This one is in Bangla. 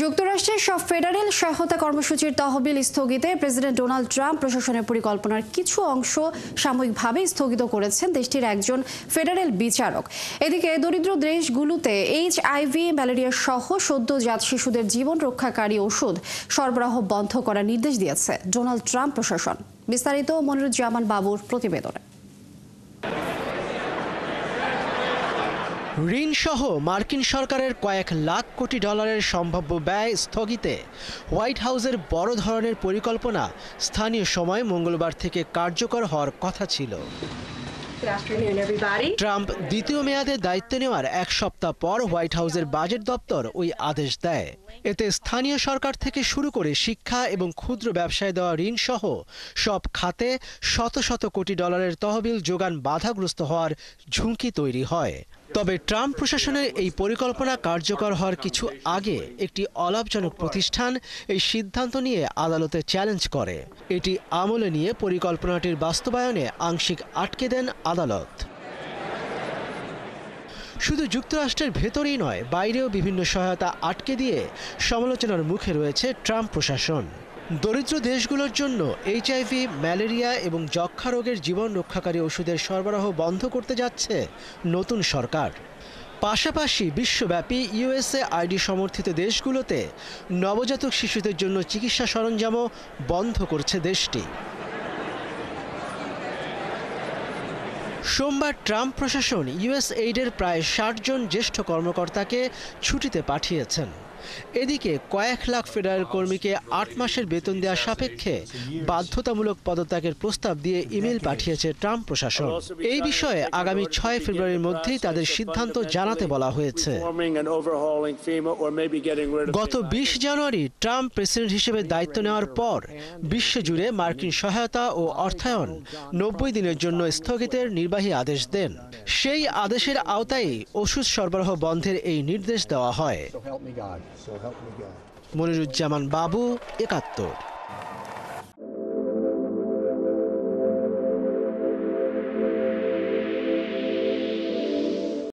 যুক্তরাষ্ট্রের সব ফেডারেল সহায়তা কর্মসূচির তহবিল স্থগিতে প্রেসিডেন্ট ডোনাল্ড ট্রাম্প প্রশাসনের পরিকল্পনার কিছু অংশ সাময়িকভাবে স্থগিত করেছেন দেশটির একজন ফেডারেল বিচারক। এদিকে দরিদ্র দেশগুলোতে HIV, ম্যালেরিয়া সহ সদ্যজাত শিশুদের জীবন রক্ষাকারী ওষুধ সরবরাহ বন্ধ করার নির্দেশ দিয়েছে ডোনাল্ড ট্রাম্প প্রশাসন। বিস্তারিত মনিরুজ্জামান বাবুর প্রতিবেদনে। ঋণসহ মার্কিন সরকারের কয়েক লাখ কোটি ডলারের সম্ভাব্য ব্যয় স্থগিতে হোয়াইট হাউসের বড় ধরনের পরিকল্পনা স্থানীয় সময় মঙ্গলবার থেকে কার্যকর হওয়ার কথা ছিল। ট্রাম্প দ্বিতীয় মেয়াদে দায়িত্ব নেওয়ার এক সপ্তাহ পর হোয়াইট হাউসের বাজেট দপ্তর ওই আদেশ দেয়। এতে স্থানীয় সরকার থেকে শুরু করে শিক্ষা এবং ক্ষুদ্র ব্যবসায় দেওয়া ঋণ সহ সব খাতে শত শত কোটি ডলারের তহবিল যোগান বাধাগ্রস্ত হওয়ার ঝুঁকি তৈরি হয়। তবে ট্রাম্প প্রশাসনের এই পরিকল্পনা কার্যকর হওয়ার কিছু আগে একটি অলাভজনক প্রতিষ্ঠান এই সিদ্ধান্ত নিয়ে আদালতে চ্যালেঞ্জ করে। এটি আমলে নিয়ে পরিকল্পনাটির বাস্তবায়নে আংশিক আটকে দেন আদালত। শুধু যুক্তরাষ্ট্রের ভেতরেই নয়, বাইরেও বিভিন্ন সহায়তা আটকে দিয়ে সমালোচনার মুখে রয়েছে ট্রাম্প প্রশাসন। দরিদ্র দেশগুলোর জন্য HIV, ম্যালেরিয়া এবং যক্ষ্মা রোগের জীবন রক্ষাকারী ওষুধের সরবরাহ বন্ধ করতে যাচ্ছে নতুন সরকার। পাশাপাশি বিশ্বব্যাপী USAID সমর্থিত দেশগুলোতে নবজাতক শিশুদের জন্য চিকিৎসা সরঞ্জামও বন্ধ করছে দেশটি। সোমবার ট্রাম্প প্রশাসন USAID-এর প্রায় 60 জন জ্যেষ্ঠ কর্মকর্তাকে ছুটিতে পাঠিয়েছেন। এদিকে কয়েক লাখ ফেডারেল কর্মীকে 8 মাসের বেতন দেওয়া সাপেক্ষে বাধ্যতামূলক পদত্যাগের প্রস্তাব দিয়ে ইমেল পাঠিয়েছে ট্রাম্প প্রশাসন। এই বিষয়ে আগামী 6 ফেব্রুয়ারির মধ্যেই তাদের সিদ্ধান্ত জানাতে বলা হয়েছে। গত 20 জানুয়ারি ট্রাম্প প্রেসিডেন্ট হিসেবে দায়িত্ব নেওয়ার পর বিশ্বজুড়ে মার্কিন সহায়তা ও অর্থায়ন 90 দিনের জন্য স্থগিতের নির্বাহী আদেশ দেন। সেই আদেশের আওতায় ওষুধ সরবরাহ বন্ধের এই নির্দেশ দেওয়া হয়। মনিরুজ্জামান বাবু, 71।